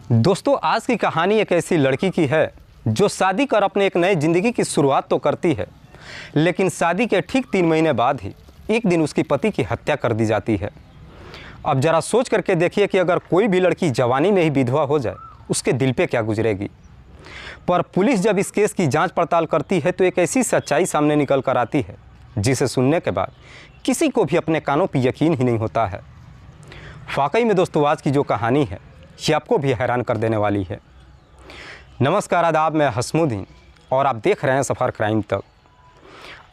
दोस्तों, आज की कहानी एक ऐसी लड़की की है जो शादी कर अपने एक नए ज़िंदगी की शुरुआत तो करती है, लेकिन शादी के ठीक 3 महीने बाद ही एक दिन उसकी पति की हत्या कर दी जाती है। अब ज़रा सोच करके देखिए कि अगर कोई भी लड़की जवानी में ही विधवा हो जाए, उसके दिल पे क्या गुजरेगी। पर पुलिस जब इस केस की जांच पड़ताल करती है तो एक ऐसी सच्चाई सामने निकल कर आती है जिसे सुनने के बाद किसी को भी अपने कानों पर यकीन ही नहीं होता है। वाकई में दोस्तों, आज की जो कहानी है ये आपको भी हैरान कर देने वाली है। नमस्कार, आदाब, मैं हसमुद्दीन और आप देख रहे हैं सफ़र क्राइम तक।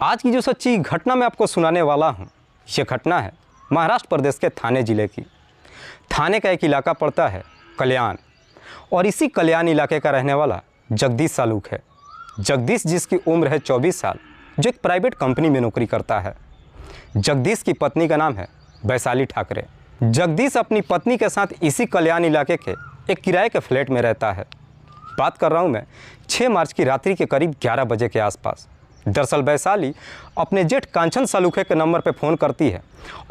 आज की जो सच्ची घटना मैं आपको सुनाने वाला हूँ, ये घटना है महाराष्ट्र प्रदेश के थाने ज़िले की। थाने का एक इलाका पड़ता है कल्याण, और इसी कल्याण इलाके का रहने वाला जगदीश सालूख है। जगदीश जिसकी उम्र है 24 साल, जो एक प्राइवेट कंपनी में नौकरी करता है। जगदीश की पत्नी का नाम है वैशाली ठाकरे। जगदीश अपनी पत्नी के साथ इसी कल्याण इलाके के एक किराए के फ्लैट में रहता है। बात कर रहा हूँ मैं 6 मार्च की रात्रि के करीब 11 बजे के आसपास। दरअसल वैशाली अपने जेठ कांचन सालूखे के नंबर पर फ़ोन करती है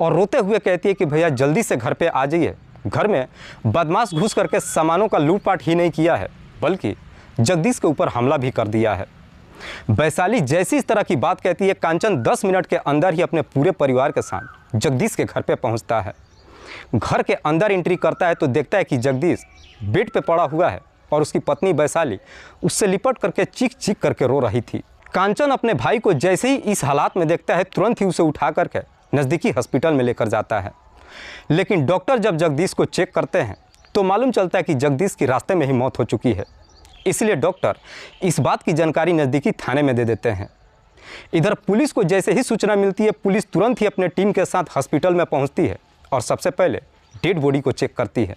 और रोते हुए कहती है कि भैया जल्दी से घर पे आ जाइए। घर में बदमाश घुस करके सामानों का लूटपाट ही नहीं किया है, बल्कि जगदीश के ऊपर हमला भी कर दिया है। वैशाली जैसी इस तरह की बात कहती है, कांचन 10 मिनट के अंदर ही अपने पूरे परिवार के साथ जगदीश के घर पे पहुंचता है। घर के अंदर एंट्री करता है तो देखता है कि जगदीश बेड पे पड़ा हुआ है और उसकी पत्नी वैशाली उससे लिपट करके चीख चीख करके रो रही थी। कांचन अपने भाई को जैसे ही इस हालात में देखता है, तुरंत ही उसे उठा करके नज़दीकी हॉस्पिटल में लेकर जाता है। लेकिन डॉक्टर जब जगदीश को चेक करते हैं तो मालूम चलता है कि जगदीश की रास्ते में ही मौत हो चुकी है। इसलिए डॉक्टर इस बात की जानकारी नज़दीकी थाने में दे देते हैं। इधर पुलिस को जैसे ही सूचना मिलती है, पुलिस तुरंत ही अपने टीम के साथ हॉस्पिटल में पहुंचती है और सबसे पहले डेड बॉडी को चेक करती है।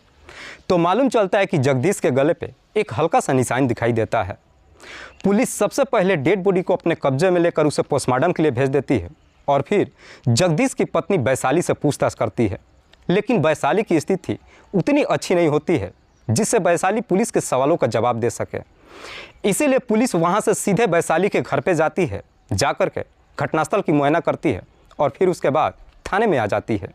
तो मालूम चलता है कि जगदीश के गले पे एक हल्का सा निशान दिखाई देता है। पुलिस सबसे पहले डेड बॉडी को अपने कब्जे में लेकर उसे पोस्टमार्टम के लिए भेज देती है और फिर जगदीश की पत्नी वैशाली से पूछताछ करती है। लेकिन वैशाली की स्थिति उतनी अच्छी नहीं होती है जिससे वैशाली पुलिस के सवालों का जवाब दे सके। इसीलिए पुलिस वहां से सीधे वैशाली के घर पे जाती है, जाकर के घटनास्थल की मुआयना करती है और फिर उसके बाद थाने में आ जाती है।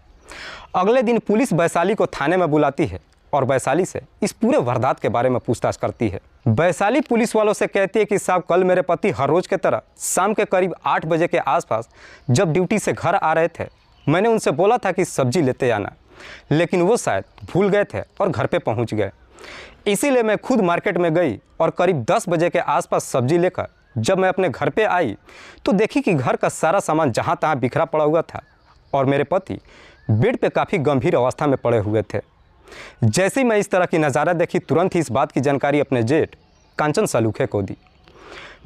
अगले दिन पुलिस वैशाली को थाने में बुलाती है और वैशाली से इस पूरे वारदात के बारे में पूछताछ करती है। वैशाली पुलिस वालों से कहती है कि साहब, कल मेरे पति हर रोज़ की तरह शाम के करीब 8 बजे के आसपास जब ड्यूटी से घर आ रहे थे, मैंने उनसे बोला था कि सब्जी लेते आना, लेकिन वो शायद भूल गए थे और घर पे पहुंच गए। इसीलिए मैं खुद मार्केट में गई और करीब 10 बजे के आसपास सब्जी लेकर जब मैं अपने घर पे आई तो देखी कि घर का सारा सामान जहाँ तहाँ बिखरा पड़ा हुआ था और मेरे पति बेड पे काफ़ी गंभीर अवस्था में पड़े हुए थे। जैसे ही मैं इस तरह की नज़ारा देखी, तुरंत ही इस बात की जानकारी अपने जेठ कांचन सालूखे को दी।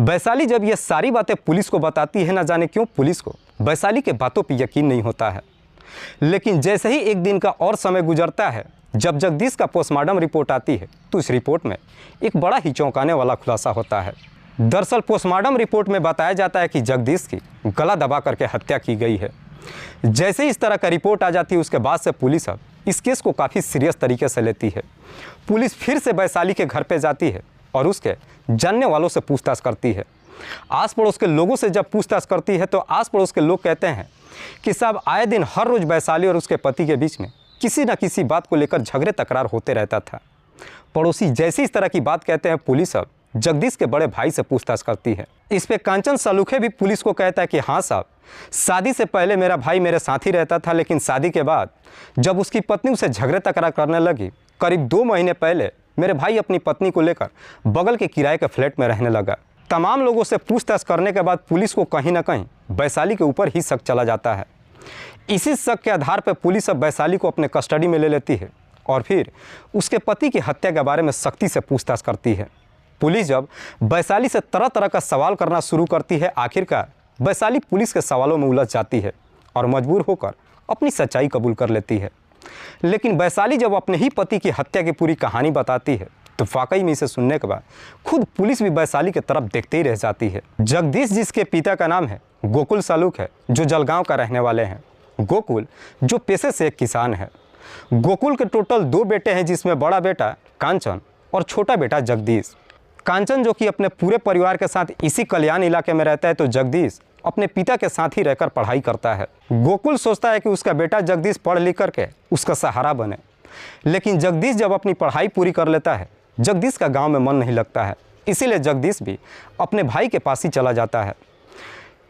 वैशाली जब ये सारी बातें पुलिस को बताती है, ना जाने क्यों पुलिस को वैशाली के बातों पर यकीन नहीं होता है। लेकिन जैसे ही एक दिन का और समय गुजरता है, जब जगदीश का पोस्टमार्टम रिपोर्ट आती है तो इस रिपोर्ट में एक बड़ा ही चौंकाने वाला खुलासा होता है। दरअसल पोस्टमार्टम रिपोर्ट में बताया जाता है कि जगदीश की गला दबा करके हत्या की गई है। जैसे ही इस तरह का रिपोर्ट आ जाती है, उसके बाद से पुलिस अब इस केस को काफ़ी सीरियस तरीके से लेती है। पुलिस फिर से वैशाली के घर पे जाती है और उसके जानने वालों से पूछताछ करती है। आस पड़ोस के लोगों से जब पूछताछ करती है तो आस पड़ोस के लोग कहते हैं कि साहब, आए दिन हर रोज़ वैशाली और उसके पति के बीच में किसी न किसी बात को लेकर झगड़े तकरार होते रहता था। पड़ोसी जैसी इस तरह की बात कहते हैं, पुलिस अब जगदीश के बड़े भाई से पूछताछ करती है। इस पे कांचन सालूखे भी पुलिस को कहता है कि हाँ साहब, शादी से पहले मेरा भाई मेरे साथ ही रहता था, लेकिन शादी के बाद जब उसकी पत्नी उसे झगड़े तकरार करने लगी, करीब 2 महीने पहले मेरे भाई अपनी पत्नी को लेकर बगल के किराए के फ्लैट में रहने लगा। तमाम लोगों से पूछताछ करने के बाद पुलिस को कहीं ना कहीं वैशाली के ऊपर ही शक चला जाता है। इसी शक के आधार पर पुलिस अब वैशाली को अपने कस्टडी में ले लेती है और फिर उसके पति की हत्या के बारे में सख्ती से पूछताछ करती है। पुलिस जब वैशाली से तरह तरह का सवाल करना शुरू करती है, आखिरकार वैशाली पुलिस के सवालों में उलझ जाती है और मजबूर होकर अपनी सच्चाई कबूल कर लेती है। लेकिन वैशाली जब अपने ही पति की हत्या की पूरी कहानी बताती है तो वाकई में इसे सुनने के बाद खुद पुलिस भी वैशाली की तरफ देखते ही रह जाती है। जगदीश जिसके पिता का नाम है गोकुल सालूख है, जो जलगांव का रहने वाले हैं। गोकुल जो पेशे से एक किसान है। गोकुल के टोटल 2 बेटे हैं, जिसमें बड़ा बेटा कांचन और छोटा बेटा जगदीश। कांचन जो कि अपने पूरे परिवार के साथ इसी कल्याण इलाके में रहता है, तो जगदीश अपने पिता के साथ ही रहकर पढ़ाई करता है। गोकुल सोचता है कि उसका बेटा जगदीश पढ़ लिख करके उसका सहारा बने, लेकिन जगदीश जब अपनी पढ़ाई पूरी कर लेता है, जगदीश का गांव में मन नहीं लगता है। इसीलिए जगदीश भी अपने भाई के पास ही चला जाता है।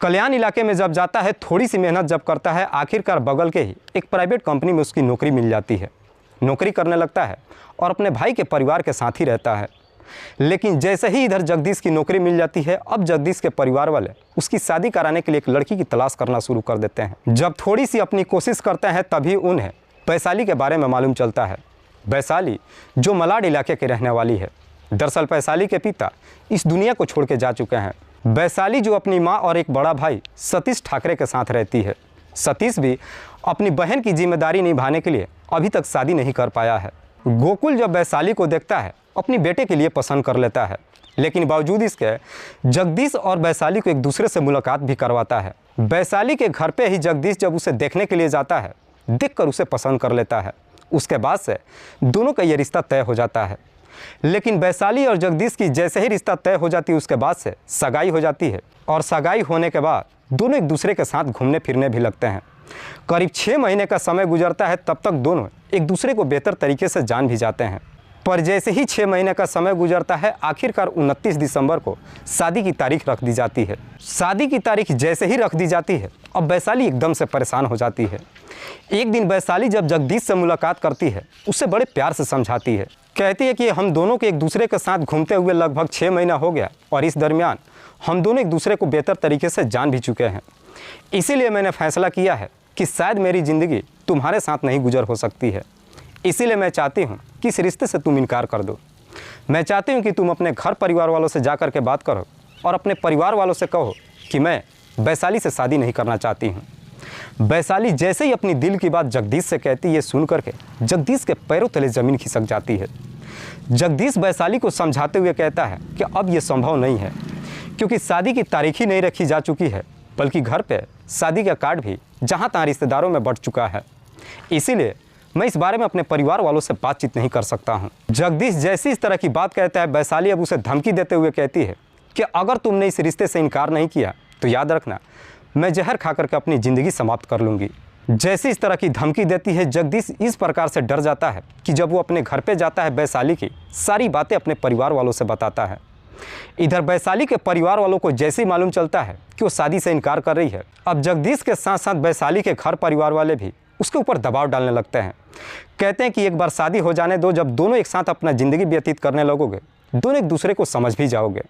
कल्याण इलाके में जब जाता है, थोड़ी सी मेहनत जब करता है, आखिरकार बगल के ही एक प्राइवेट कंपनी में उसकी नौकरी मिल जाती है। नौकरी करने लगता है और अपने भाई के परिवार के साथ ही रहता है। लेकिन जैसे ही इधर जगदीश की नौकरी मिल जाती है, अब जगदीश के परिवार वाले उसकी शादी कराने के लिए एक लड़की की तलाश करना शुरू कर देते हैं। जब थोड़ी सी अपनी कोशिश करते हैं, तभी उन्हें वैशाली के बारे में मालूम चलता है। वैशाली जो मलाड इलाके की रहने वाली है। दरअसल वैशाली के पिता इस दुनिया को छोड़ के जा चुके हैं। वैशाली जो अपनी माँ और एक बड़ा भाई सतीश ठाकरे के साथ रहती है। सतीश भी अपनी बहन की जिम्मेदारी निभाने के लिए अभी तक शादी नहीं कर पाया है। गोकुल जब वैशाली को देखता है, अपनी बेटे के लिए पसंद कर लेता है, लेकिन बावजूद इसके जगदीश और वैशाली को एक दूसरे से मुलाकात भी करवाता है। वैशाली के घर पे ही जगदीश जब उसे देखने के लिए जाता है, देखकर उसे पसंद कर लेता है। उसके बाद से दोनों का ये रिश्ता तय हो जाता है। लेकिन वैशाली और जगदीश की जैसे ही रिश्ता तय हो जाती है, उसके बाद से सगाई हो जाती है और सगाई होने के बाद दोनों एक दूसरे के साथ घूमने फिरने भी लगते हैं। करीब 6 महीने का समय गुजरता है, तब तक दोनों एक दूसरे को बेहतर तरीके से जान भी जाते हैं। पर जैसे ही 6 महीने का समय गुजरता है, आखिरकार 29 दिसंबर को शादी की तारीख रख दी जाती है। शादी की तारीख जैसे ही रख दी जाती है, अब वैशाली एकदम से परेशान हो जाती है। एक दिन वैशाली जब जगदीश से मुलाकात करती है, उसे बड़े प्यार से समझाती है। कहती है कि हम दोनों के एक दूसरे के साथ घूमते हुए लगभग 6 महीना हो गया और इस दरमियान हम दोनों एक दूसरे को बेहतर तरीके से जान भी चुके हैं। इसीलिए मैंने फैसला किया है कि शायद मेरी ज़िंदगी तुम्हारे साथ नहीं गुजर हो सकती है। इसीलिए मैं चाहती हूँ कि इस रिश्ते से तुम इनकार कर दो। मैं चाहती हूँ कि तुम अपने घर परिवार वालों से जा कर के बात करो और अपने परिवार वालों से कहो कि मैं वैशाली से शादी नहीं करना चाहती हूँ। वैशाली जैसे ही अपनी दिल की बात जगदीश से कहती है, सुन करके जगदीश के पैरों तले ज़मीन खिसक जाती है। जगदीश वैशाली को समझाते हुए कहता है कि अब ये संभव नहीं है, क्योंकि शादी की तारीख ही नहीं रखी जा चुकी है, बल्कि घर पे शादी का कार्ड भी जहाँ तहाँ रिश्तेदारों में बढ़ चुका है। इसीलिए मैं इस बारे में अपने परिवार वालों से बातचीत नहीं कर सकता हूँ। जगदीश जैसी इस तरह की बात कहता है, वैशाली अब उसे धमकी देते हुए कहती है कि अगर तुमने इस रिश्ते से इनकार नहीं किया तो याद रखना, मैं जहर खा करके अपनी ज़िंदगी समाप्त कर लूँगी। जैसे इस तरह की धमकी देती है, जगदीश इस प्रकार से डर जाता है कि जब वो अपने घर पे जाता है, वैशाली की सारी बातें अपने परिवार वालों से बताता है। इधर वैशाली के परिवार वालों को जैसे ही मालूम चलता है कि वो शादी से इनकार कर रही है, अब जगदीश के साथ साथ वैशाली के घर परिवार वाले भी उसके ऊपर दबाव डालने लगते हैं। कहते हैं कि एक बार शादी हो जाने दो, जब दोनों एक साथ अपना ज़िंदगी व्यतीत करने लगोगे, दोनों एक दूसरे को समझ भी जाओगे।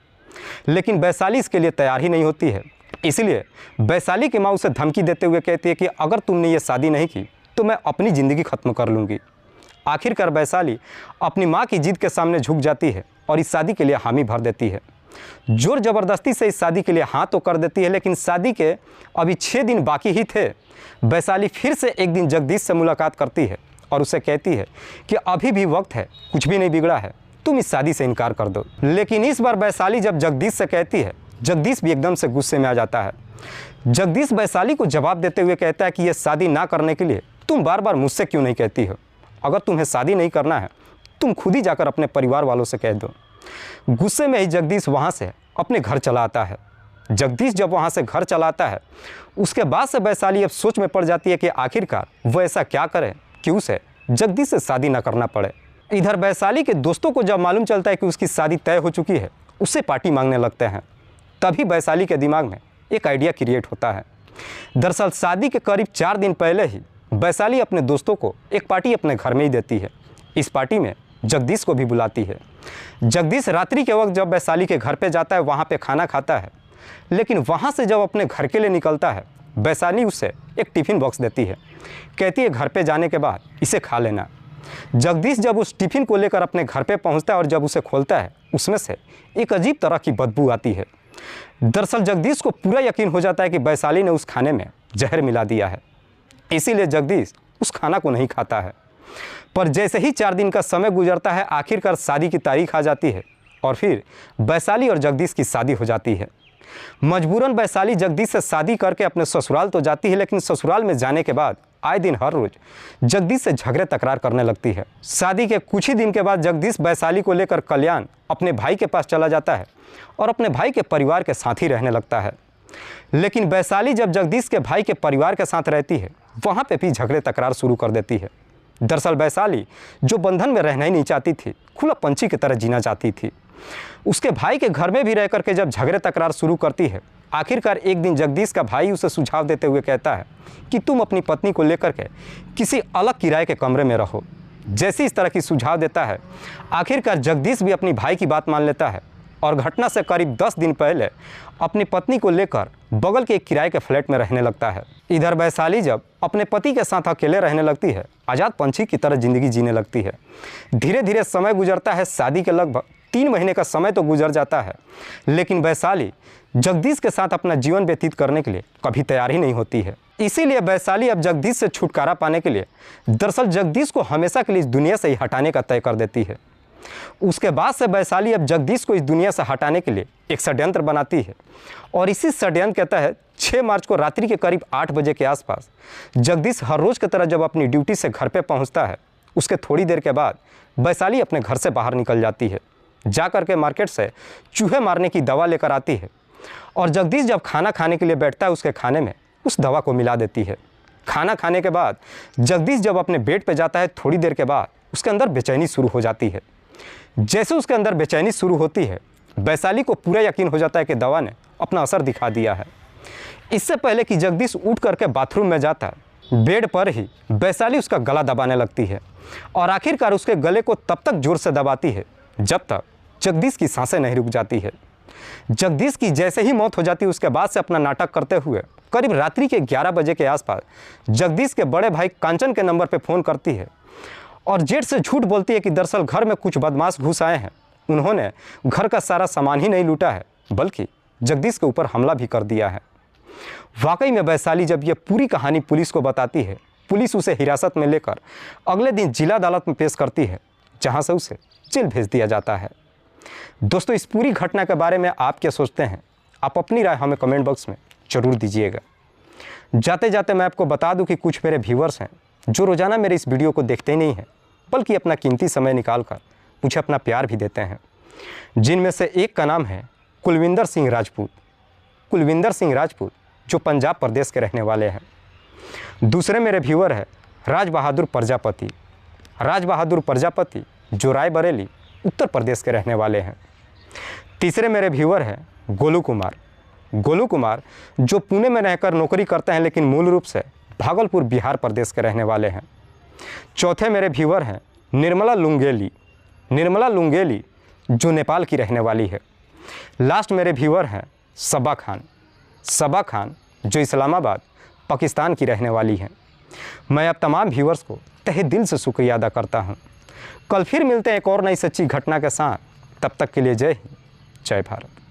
लेकिन वैशाली इसके लिए तैयार ही नहीं होती है। इसलिए वैशाली की माँ उसे धमकी देते हुए कहती है कि अगर तुमने ये शादी नहीं की तो मैं अपनी ज़िंदगी ख़त्म कर लूँगी। आखिरकार वैशाली अपनी माँ की जिद के सामने झुक जाती है और इस शादी के लिए हामी भर देती है। जोर ज़बरदस्ती से इस शादी के लिए हाँ तो कर देती है, लेकिन शादी के अभी 6 दिन बाकी ही थे। वैशाली फिर से एक दिन जगदीश से मुलाकात करती है और उसे कहती है कि अभी भी वक्त है, कुछ भी नहीं बिगड़ा है, तुम इस शादी से इनकार कर दो। लेकिन इस बार वैशाली जब जगदीश से कहती है, जगदीश भी एकदम से गुस्से में आ जाता है। जगदीश वैशाली को जवाब देते हुए कहता है कि यह शादी ना करने के लिए तुम बार बार मुझसे क्यों नहीं कहती हो? अगर तुम्हें शादी नहीं करना है, तुम खुद ही जाकर अपने परिवार वालों से कह दो। गुस्से में ही जगदीश वहाँ से अपने घर चला आता है। जगदीश जब वहाँ से घर चला आता है, उसके बाद से वैशाली अब सोच में पड़ जाती है कि आखिरकार वो ऐसा क्या करे कि उसे जगदीश से शादी ना करना पड़े। इधर वैशाली के दोस्तों को जब मालूम चलता है कि उसकी शादी तय हो चुकी है, उससे पार्टी मांगने लगते हैं। तभी वैशाली के दिमाग में एक आइडिया क्रिएट होता है। दरअसल शादी के करीब 4 दिन पहले ही वैशाली अपने दोस्तों को एक पार्टी अपने घर में ही देती है। इस पार्टी में जगदीश को भी बुलाती है। जगदीश रात्रि के वक्त जब वैशाली के घर पे जाता है, वहाँ पे खाना खाता है, लेकिन वहाँ से जब अपने घर के लिए निकलता है, वैशाली उसे एक टिफ़िन बॉक्स देती है। कहती है घर पे जाने के बाद इसे खा लेना। जगदीश जब उस टिफ़िन को लेकर अपने घर पे पहुँचता है और जब उसे खोलता है, उसमें से एक अजीब तरह की बदबू आती है। दरअसल जगदीश को पूरा यकीन हो जाता है कि वैशाली ने उस खाने में जहर मिला दिया है। इसीलिए जगदीश उस खाना को नहीं खाता है। पर जैसे ही 4 दिन का समय गुजरता है, आखिरकार शादी की तारीख आ जाती है और फिर वैशाली और जगदीश की शादी हो जाती है। मजबूरन वैशाली जगदीश से शादी करके अपने ससुराल तो जाती है, लेकिन ससुराल में जाने के बाद आए दिन हर रोज जगदीश से झगड़े तकरार करने लगती है। शादी के कुछ ही दिन के बाद जगदीश वैशाली को लेकर कल्याण अपने भाई के पास चला जाता है और अपने भाई के परिवार के साथ ही रहने लगता है। लेकिन वैशाली जब जगदीश के भाई के परिवार के साथ रहती है, वहाँ पे भी झगड़े तकरार शुरू कर देती है। दरअसल वैशाली जो बंधन में रहना ही नहीं चाहती थी, खुला पंछी की तरह जीना चाहती थी। उसके भाई के घर में भी रह करके जब झगड़े तकरार शुरू करती है, आखिरकार एक दिन जगदीश का भाई उसे सुझाव देते हुए कहता है कि तुम अपनी पत्नी को लेकर के किसी अलग किराए के कमरे में रहो। जैसे इस तरह की सुझाव देता है, आखिरकार जगदीश भी अपनी भाई की बात मान लेता है और घटना से करीब 10 दिन पहले अपनी पत्नी को लेकर बगल के एक किराए के फ्लैट में रहने लगता है। इधर वैशाली जब अपने पति के साथ अकेले रहने लगती है, आज़ाद पंछी की तरह जिंदगी जीने लगती है। धीरे धीरे समय गुजरता है, शादी के लगभग 3 महीने का समय तो गुजर जाता है, लेकिन वैशाली जगदीश के साथ अपना जीवन व्यतीत करने के लिए कभी तैयार ही नहीं होती है। इसीलिए वैशाली अब जगदीश से छुटकारा पाने के लिए दरअसल जगदीश को हमेशा के लिए इस दुनिया से ही हटाने का तय कर देती है। उसके बाद से वैशाली अब जगदीश को इस दुनिया से हटाने के लिए एक षड्यंत्र बनाती है और इसी षड्यंत्र के तहत 6 मार्च को रात्रि के करीब 8 बजे के आसपास जगदीश हर रोज़ की तरह जब अपनी ड्यूटी से घर पे पहुंचता है, उसके थोड़ी देर के बाद वैशाली अपने घर से बाहर निकल जाती है। जा कर के मार्केट से चूहे मारने की दवा लेकर आती है और जगदीश जब खाना खाने के लिए बैठता है, उसके खाने में उस दवा को मिला देती है। खाना खाने के बाद जगदीश जब अपने बेड पर जाता है, थोड़ी देर के बाद उसके अंदर बेचैनी शुरू हो जाती है। जैसे उसके अंदर बेचैनी शुरू होती है, वैशाली को पूरा यकीन हो जाता है कि दवा ने अपना असर दिखा दिया है। इससे पहले कि जगदीश उठ करके बाथरूम में जाता है, बेड पर ही वैशाली उसका गला दबाने लगती है और आखिरकार उसके गले को तब तक जोर से दबाती है जब तक जगदीश की सांसें नहीं रुक जाती है। जगदीश की जैसे ही मौत हो जाती है, उसके बाद से अपना नाटक करते हुए करीब रात्रि के 11 बजे के आसपास जगदीश के बड़े भाई कांचन के नंबर पर फ़ोन करती है और जेठ से झूठ बोलती है कि दरअसल घर में कुछ बदमाश घुस आए हैं, उन्होंने घर का सारा सामान ही नहीं लूटा है बल्कि जगदीश के ऊपर हमला भी कर दिया है। वाकई में वैशाली जब यह पूरी कहानी पुलिस को बताती है, पुलिस उसे हिरासत में लेकर अगले दिन जिला अदालत में पेश करती है, जहां से उसे जेल भेज दिया जाता है। दोस्तों, इस पूरी घटना के बारे में आप क्या सोचते हैं? आप अपनी राय हमें कमेंट बॉक्स में ज़रूर दीजिएगा। जाते जाते मैं आपको बता दूं कि कुछ मेरे व्यूवर्स हैं जो रोज़ाना मेरे इस वीडियो को देखते ही नहीं हैं, बल्कि अपना कीमती समय निकालकर मुझे अपना प्यार भी देते हैं, जिनमें से एक का नाम है कुलविंदर सिंह राजपूत। कुलविंदर सिंह राजपूत जो पंजाब प्रदेश के रहने वाले हैं। दूसरे मेरे व्यूअर है राज बहादुर प्रजापति। राज बहादुर प्रजापति जो रायबरेली उत्तर प्रदेश के रहने वाले हैं। तीसरे मेरे व्यूअर है गोलू कुमार। गोलू कुमार जो पुणे में रहकर नौकरी करते हैं, लेकिन मूल रूप से भागलपुर बिहार प्रदेश के रहने वाले हैं। चौथे मेरे व्यूअर हैं निर्मला लुंगेली। निर्मला लुंगेली जो नेपाल की रहने वाली है। लास्ट मेरे व्यूअर हैं सबा खान। सबा खान जो इस्लामाबाद पाकिस्तान की रहने वाली हैं। मैं अब तमाम व्यूअर्स को तहे दिल से शुक्रिया अदा करता हूं। कल फिर मिलते हैं एक और नई सच्ची घटना के साथ। तब तक के लिए जय हिंद, जय भारत।